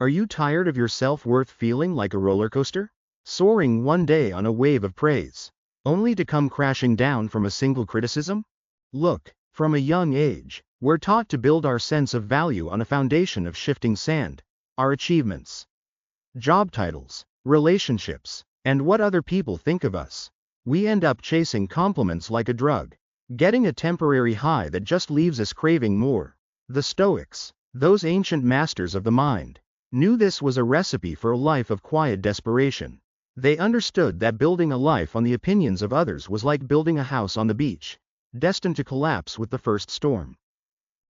Are you tired of your self-worth feeling like a roller coaster? Soaring one day on a wave of praise, only to come crashing down from a single criticism? Look, from a young age, we're taught to build our sense of value on a foundation of shifting sand, our achievements, job titles, relationships, and what other people think of us. We end up chasing compliments like a drug, getting a temporary high that just leaves us craving more. The Stoics, those ancient masters of the mind, knew this was a recipe for a life of quiet desperation. They understood that building a life on the opinions of others was like building a house on the beach, destined to collapse with the first storm.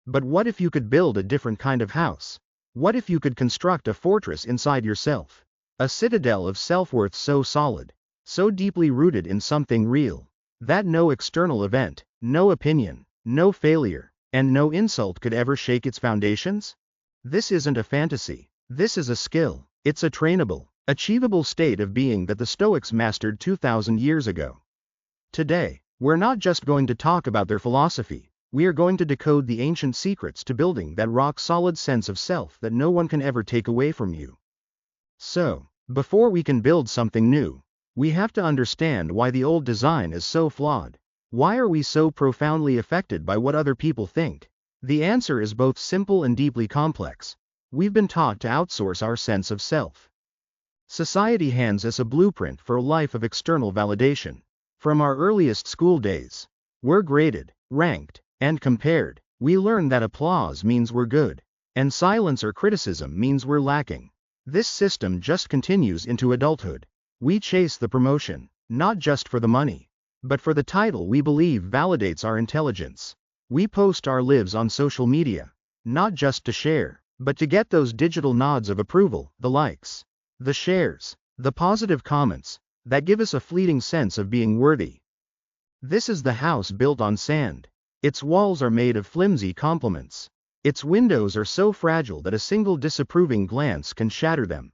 But what if you could build a different kind of house? What if you could construct a fortress inside yourself? A citadel of self-worth so solid, so deeply rooted in something real, that no external event, no opinion, no failure, and no insult could ever shake its foundations? This isn't a fantasy. This is a skill. It's a trainable, achievable state of being that the Stoics mastered 2,000 years ago. Today, we're not just going to talk about their philosophy, we are going to decode the ancient secrets to building that rock-solid sense of self that no one can ever take away from you. So, before we can build something new, we have to understand why the old design is so flawed. Why are we so profoundly affected by what other people think? The answer is both simple and deeply complex. We've been taught to outsource our sense of self. Society hands us a blueprint for a life of external validation. From our earliest school days, we're graded, ranked, and compared. We learn that applause means we're good, and silence or criticism means we're lacking. This system just continues into adulthood. We chase the promotion, not just for the money, but for the title we believe validates our intelligence. We post our lives on social media, not just to share, but to get those digital nods of approval, the likes, the shares, the positive comments, that give us a fleeting sense of being worthy. This is the house built on sand. Its walls are made of flimsy compliments. Its windows are so fragile that a single disapproving glance can shatter them.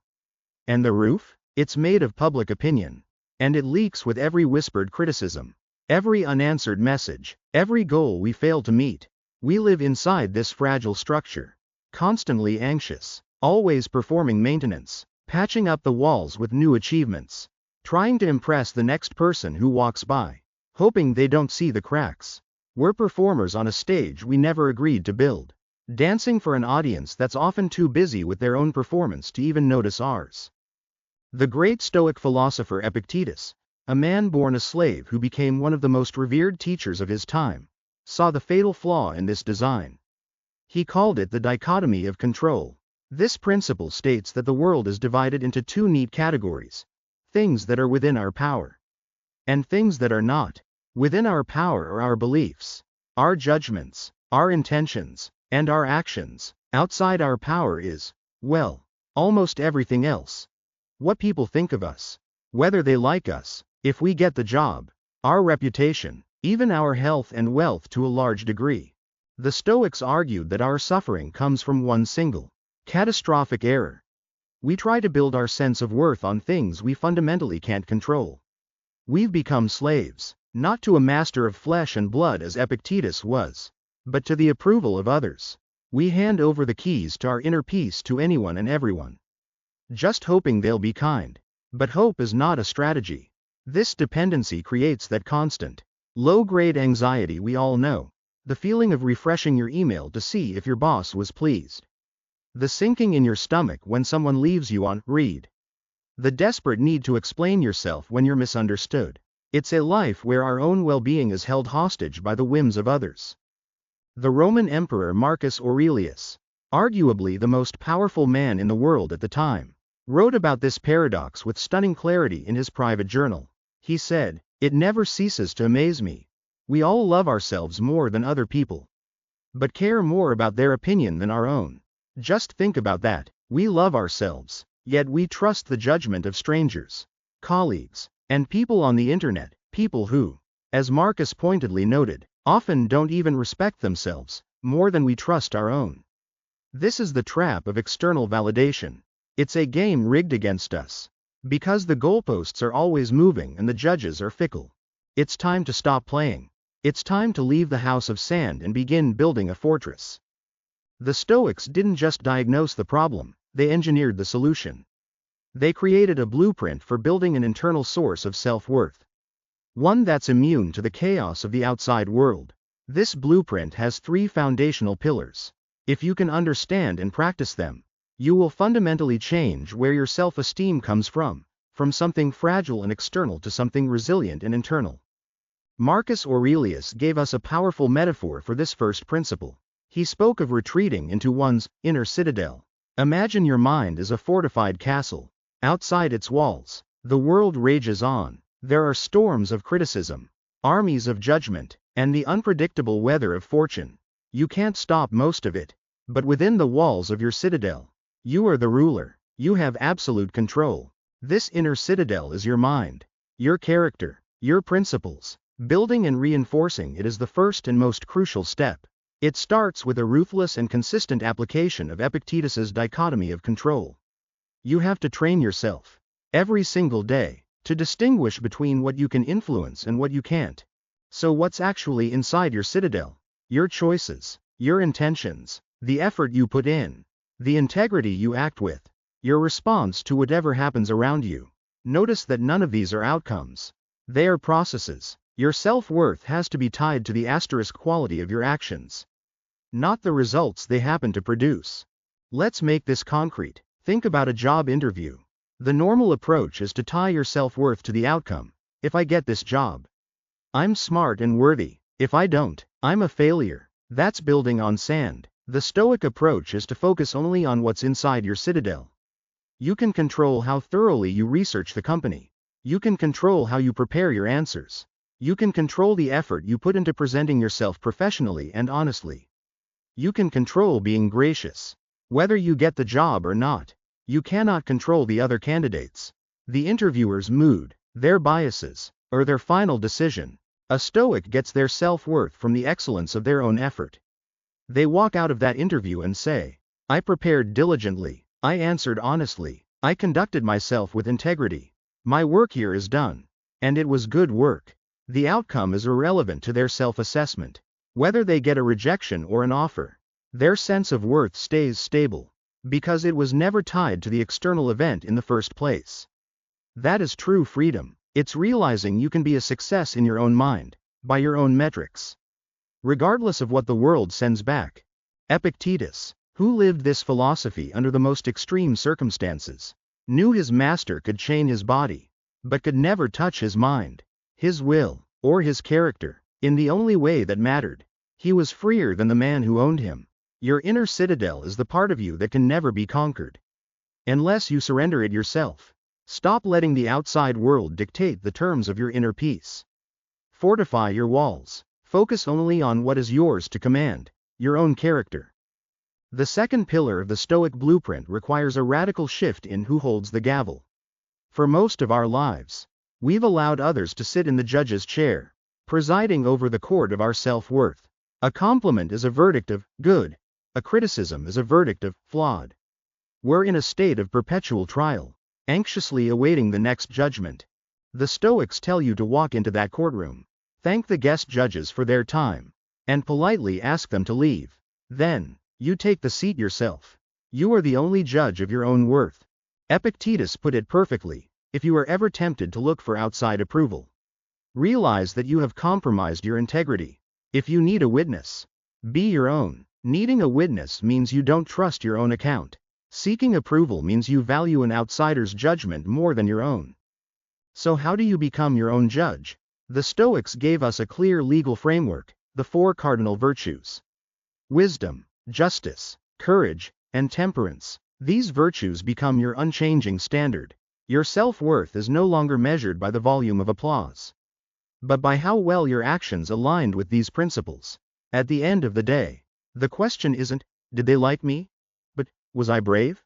And the roof? It's made of public opinion. And it leaks with every whispered criticism, every unanswered message, every goal we fail to meet. We live inside this fragile structure, constantly anxious, always performing maintenance, patching up the walls with new achievements, trying to impress the next person who walks by, hoping they don't see the cracks. We're performers on a stage we never agreed to build, dancing for an audience that's often too busy with their own performance to even notice ours. The great Stoic philosopher Epictetus, a man born a slave who became one of the most revered teachers of his time, saw the fatal flaw in this design. He called it the dichotomy of control. This principle states that the world is divided into two neat categories: things that are within our power, and things that are not. Within our power are our beliefs, our judgments, our intentions, and our actions. Outside our power is, well, almost everything else. What people think of us, whether they like us, if we get the job, our reputation, even our health and wealth to a large degree. The Stoics argued that our suffering comes from one single, catastrophic error. We try to build our sense of worth on things we fundamentally can't control. We've become slaves, not to a master of flesh and blood as Epictetus was, but to the approval of others. We hand over the keys to our inner peace to anyone and everyone, just hoping they'll be kind. But hope is not a strategy. This dependency creates that constant, low-grade anxiety we all know, the feeling of refreshing your email to see if your boss was pleased, the sinking in your stomach when someone leaves you on read, the desperate need to explain yourself when you're misunderstood. It's a life where our own well-being is held hostage by the whims of others. The Roman Emperor Marcus Aurelius, arguably the most powerful man in the world at the time, wrote about this paradox with stunning clarity in his private journal. He said, "It never ceases to amaze me. We all love ourselves more than other people, but care more about their opinion than our own. Just think about that. We love ourselves, yet we trust the judgment of strangers, colleagues, and people on the internet, people who, as Marcus pointedly noted, often don't even respect themselves more than we trust our own." This is the trap of external validation. It's a game rigged against us, because the goalposts are always moving and the judges are fickle. It's time to stop playing. It's time to leave the house of sand and begin building a fortress. The Stoics didn't just diagnose the problem, they engineered the solution. They created a blueprint for building an internal source of self-worth. One that's immune to the chaos of the outside world. This blueprint has 3 foundational pillars. If you can understand and practice them, you will fundamentally change where your self-esteem comes from something fragile and external to something resilient and internal. Marcus Aurelius gave us a powerful metaphor for this first principle. He spoke of retreating into one's inner citadel. Imagine your mind as a fortified castle. Outside its walls, the world rages on. There are storms of criticism, armies of judgment, and the unpredictable weather of fortune. You can't stop most of it. But within the walls of your citadel, you are the ruler. You have absolute control. This inner citadel is your mind, your character, your principles. Building and reinforcing it is the first and most crucial step. It starts with a ruthless and consistent application of Epictetus's dichotomy of control. You have to train yourself, every single day, to distinguish between what you can influence and what you can't. So what's actually inside your citadel? Your choices, your intentions, the effort you put in, the integrity you act with, your response to whatever happens around you. Notice that none of these are outcomes. They are processes. Your self-worth has to be tied to the asterisk quality of your actions, not the results they happen to produce. Let's make this concrete. Think about a job interview. The normal approach is to tie your self-worth to the outcome. If I get this job, I'm smart and worthy. If I don't, I'm a failure. That's building on sand. The Stoic approach is to focus only on what's inside your citadel. You can control how thoroughly you research the company. You can control how you prepare your answers. You can control the effort you put into presenting yourself professionally and honestly. You can control being gracious. Whether you get the job or not, you cannot control the other candidates, the interviewer's mood, their biases, or their final decision. A Stoic gets their self-worth from the excellence of their own effort. They walk out of that interview and say, I prepared diligently, I answered honestly, I conducted myself with integrity. My work here is done. And it was good work. The outcome is irrelevant to their self-assessment. Whether they get a rejection or an offer, their sense of worth stays stable, because it was never tied to the external event in the first place. That is true freedom. It's realizing you can be a success in your own mind, by your own metrics, regardless of what the world sends back. Epictetus, who lived this philosophy under the most extreme circumstances, knew his master could chain his body, but could never touch his mind, his will, or his character, in the only way that mattered. He was freer than the man who owned him. Your inner citadel is the part of you that can never be conquered, unless you surrender it yourself. Stop letting the outside world dictate the terms of your inner peace. Fortify your walls. Focus only on what is yours to command, your own character. The second pillar of the Stoic blueprint requires a radical shift in who holds the gavel. For most of our lives, we've allowed others to sit in the judge's chair, presiding over the court of our self-worth. A compliment is a verdict of good. A criticism is a verdict of flawed. We're in a state of perpetual trial, anxiously awaiting the next judgment. The Stoics tell you to walk into that courtroom, thank the guest judges for their time, and politely ask them to leave. Then, you take the seat yourself. You are the only judge of your own worth. Epictetus put it perfectly. If you are ever tempted to look for outside approval, realize that you have compromised your integrity. If you need a witness, be your own. Needing a witness means you don't trust your own account. Seeking approval means you value an outsider's judgment more than your own. So how do you become your own judge? The Stoics gave us a clear legal framework, the 4 cardinal virtues: wisdom, justice, courage, and temperance. These virtues become your unchanging standard. Your self-worth is no longer measured by the volume of applause, but by how well your actions aligned with these principles. At the end of the day, the question isn't, did they like me? But, was I brave?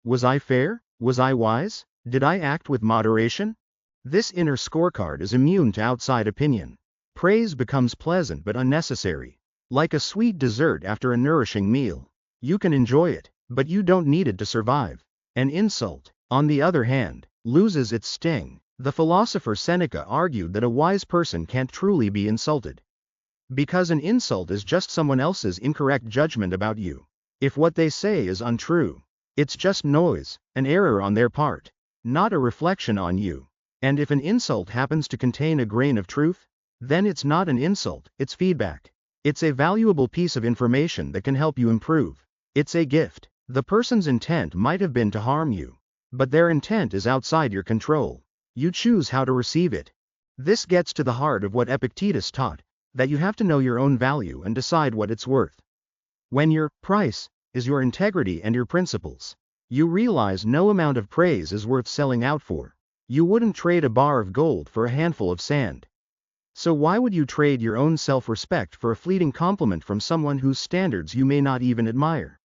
Was I fair? Was I wise? Did I act with moderation? This inner scorecard is immune to outside opinion. Praise becomes pleasant but unnecessary. Like a sweet dessert after a nourishing meal. You can enjoy it, but you don't need it to survive. An insult, on the other hand, loses its sting. The philosopher Seneca argued that a wise person can't truly be insulted, because an insult is just someone else's incorrect judgment about you. If what they say is untrue, It's just noise, an error on their part, not a reflection on you. And if an insult happens to contain a grain of truth, then it's not an insult, it's feedback. It's a valuable piece of information that can help you improve. It's a gift. The person's intent might have been to harm you, but their intent is outside your control. You choose how to receive it. This gets to the heart of what Epictetus taught, that you have to know your own value and decide what it's worth. When your price is your integrity and your principles, you realize no amount of praise is worth selling out for. You wouldn't trade a bar of gold for a handful of sand. So why would you trade your own self-respect for a fleeting compliment from someone whose standards you may not even admire?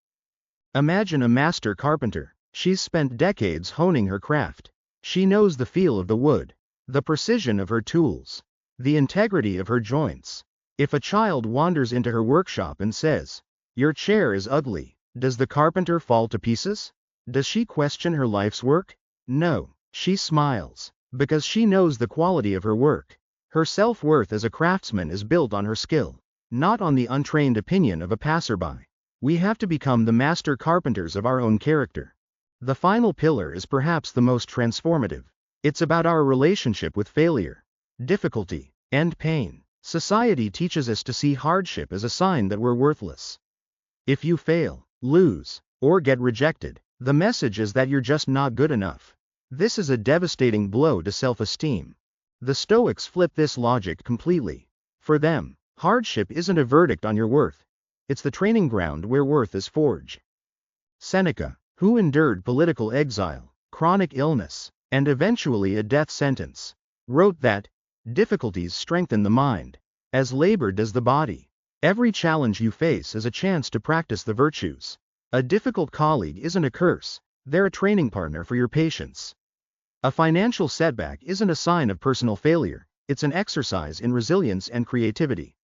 Imagine a master carpenter. She's spent decades honing her craft. She knows the feel of the wood, the precision of her tools, the integrity of her joints. If a child wanders into her workshop and says, "Your chair is ugly," does the carpenter fall to pieces? Does she question her life's work? No, she smiles, because she knows the quality of her work. Her self-worth as a craftsman is built on her skill, not on the untrained opinion of a passerby. We have to become the master carpenters of our own character. The final pillar is perhaps the most transformative. It's about our relationship with failure, difficulty, and pain. Society teaches us to see hardship as a sign that we're worthless. If you fail, lose, or get rejected, the message is that you're just not good enough. This is a devastating blow to self-esteem. The Stoics flip this logic completely. For them, hardship isn't a verdict on your worth. It's the training ground where worth is forged. Seneca, who endured political exile, chronic illness, and eventually a death sentence, wrote that, "Difficulties strengthen the mind, as labor does the body." Every challenge you face is a chance to practice the virtues. A difficult colleague isn't a curse, they're a training partner for your patience. A financial setback isn't a sign of personal failure, it's an exercise in resilience and creativity.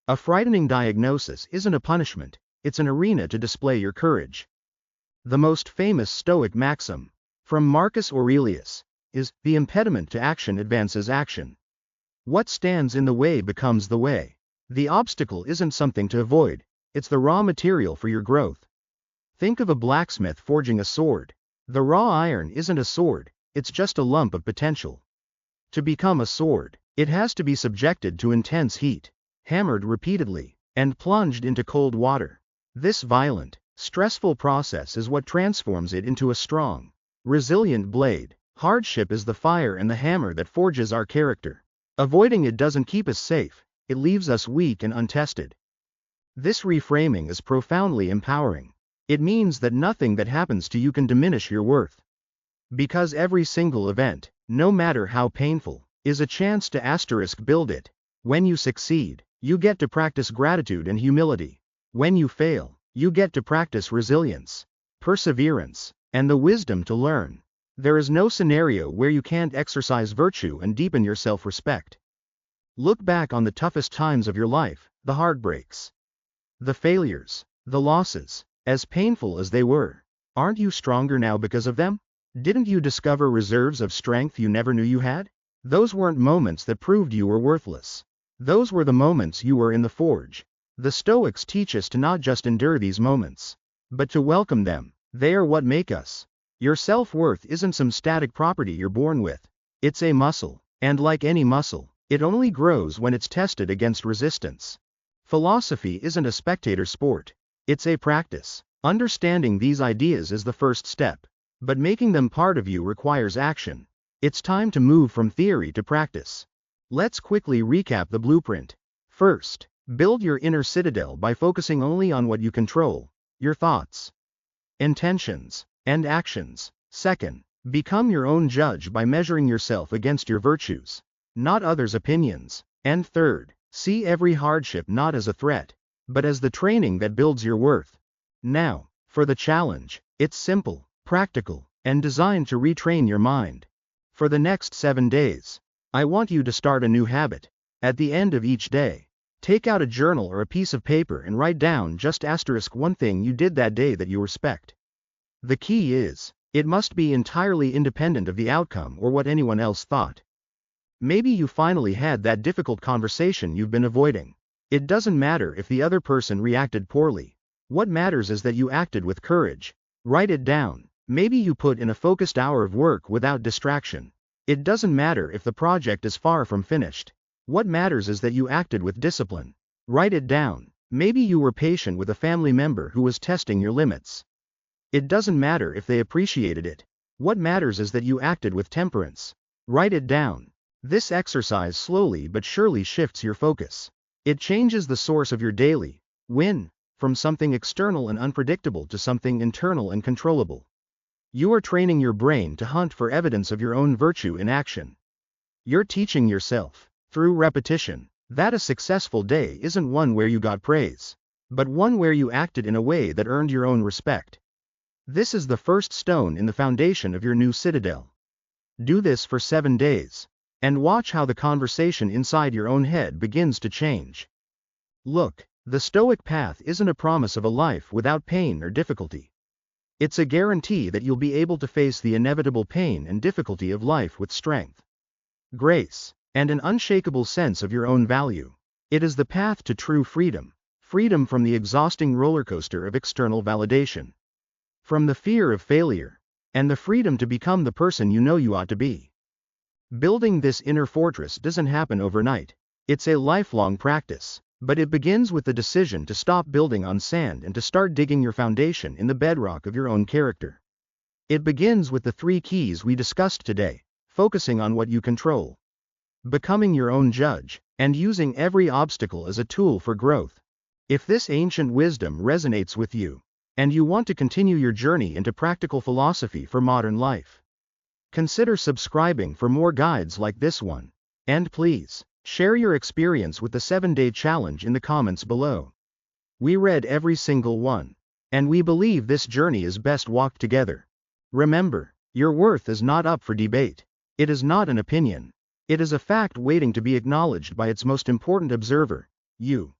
A frightening diagnosis isn't a punishment, it's an arena to display your courage. The most famous Stoic maxim, from Marcus Aurelius, is, "The impediment to action advances action." What stands in the way becomes the way. The obstacle isn't something to avoid, it's the raw material for your growth. Think of a blacksmith forging a sword. The raw iron isn't a sword, it's just a lump of potential. To become a sword, it has to be subjected to intense heat, hammered repeatedly, and plunged into cold water. This violent, stressful process is what transforms it into a strong, resilient blade. Hardship is the fire and the hammer that forges our character. Avoiding it doesn't keep us safe, it leaves us weak and untested. This reframing is profoundly empowering. It means that nothing that happens to you can diminish your worth. Because every single event, no matter how painful, is a chance to build it. When you succeed, you get to practice gratitude and humility. When you fail, you get to practice resilience, perseverance, and the wisdom to learn. There is no scenario where you can't exercise virtue and deepen your self-respect. Look back on the toughest times of your life, the heartbreaks, the failures, the losses. As painful as they were, aren't you stronger now because of them? Didn't you discover reserves of strength you never knew you had? Those weren't moments that proved you were worthless. Those were the moments you were in the forge. The Stoics teach us to not just endure these moments, but to welcome them. They are what make us. Your self-worth isn't some static property you're born with. It's a muscle, and like any muscle, it only grows when it's tested against resistance. Philosophy isn't a spectator sport. It's a practice. Understanding these ideas is the first step, but making them part of you requires action. It's time to move from theory to practice. Let's quickly recap the blueprint. First, build your inner citadel by focusing only on what you control, your thoughts, intentions, and actions. Second, become your own judge by measuring yourself against your virtues, not others' opinions. And third, see every hardship not as a threat, but as the training that builds your worth. Now, for the challenge. It's simple, practical, and designed to retrain your mind. For the next 7 days, I want you to start a new habit. At the end of each day, take out a journal or a piece of paper and write down just one thing you did that day that you respect. The key is, it must be entirely independent of the outcome or what anyone else thought. Maybe you finally had that difficult conversation you've been avoiding. It doesn't matter if the other person reacted poorly. What matters is that you acted with courage. Write it down. Maybe you put in a focused hour of work without distraction. It doesn't matter if the project is far from finished. What matters is that you acted with discipline. Write it down. Maybe you were patient with a family member who was testing your limits. It doesn't matter if they appreciated it. What matters is that you acted with temperance. Write it down. This exercise slowly but surely shifts your focus. It changes the source of your daily win from something external and unpredictable to something internal and controllable. You are training your brain to hunt for evidence of your own virtue in action. You're teaching yourself, through repetition, that a successful day isn't one where you got praise, but one where you acted in a way that earned your own respect. This is the first stone in the foundation of your new citadel. Do this for 7 days, and watch how the conversation inside your own head begins to change. Look, the Stoic path isn't a promise of a life without pain or difficulty. It's a guarantee that you'll be able to face the inevitable pain and difficulty of life with strength, grace, and an unshakable sense of your own value. It is the path to true freedom, freedom from the exhausting roller coaster of external validation, from the fear of failure, and the freedom to become the person you know you ought to be. Building this inner fortress doesn't happen overnight. It's a lifelong practice, but it begins with the decision to stop building on sand and to start digging your foundation in the bedrock of your own character. It begins with the 3 keys we discussed today: focusing on what you control, becoming your own judge, and using every obstacle as a tool for growth. If this ancient wisdom resonates with you, and you want to continue your journey into practical philosophy for modern life, consider subscribing for more guides like this one. And please, share your experience with the 7-day challenge in the comments below. We read every single one, and we believe this journey is best walked together. Remember, your worth is not up for debate. It is not an opinion. It is a fact waiting to be acknowledged by its most important observer, you.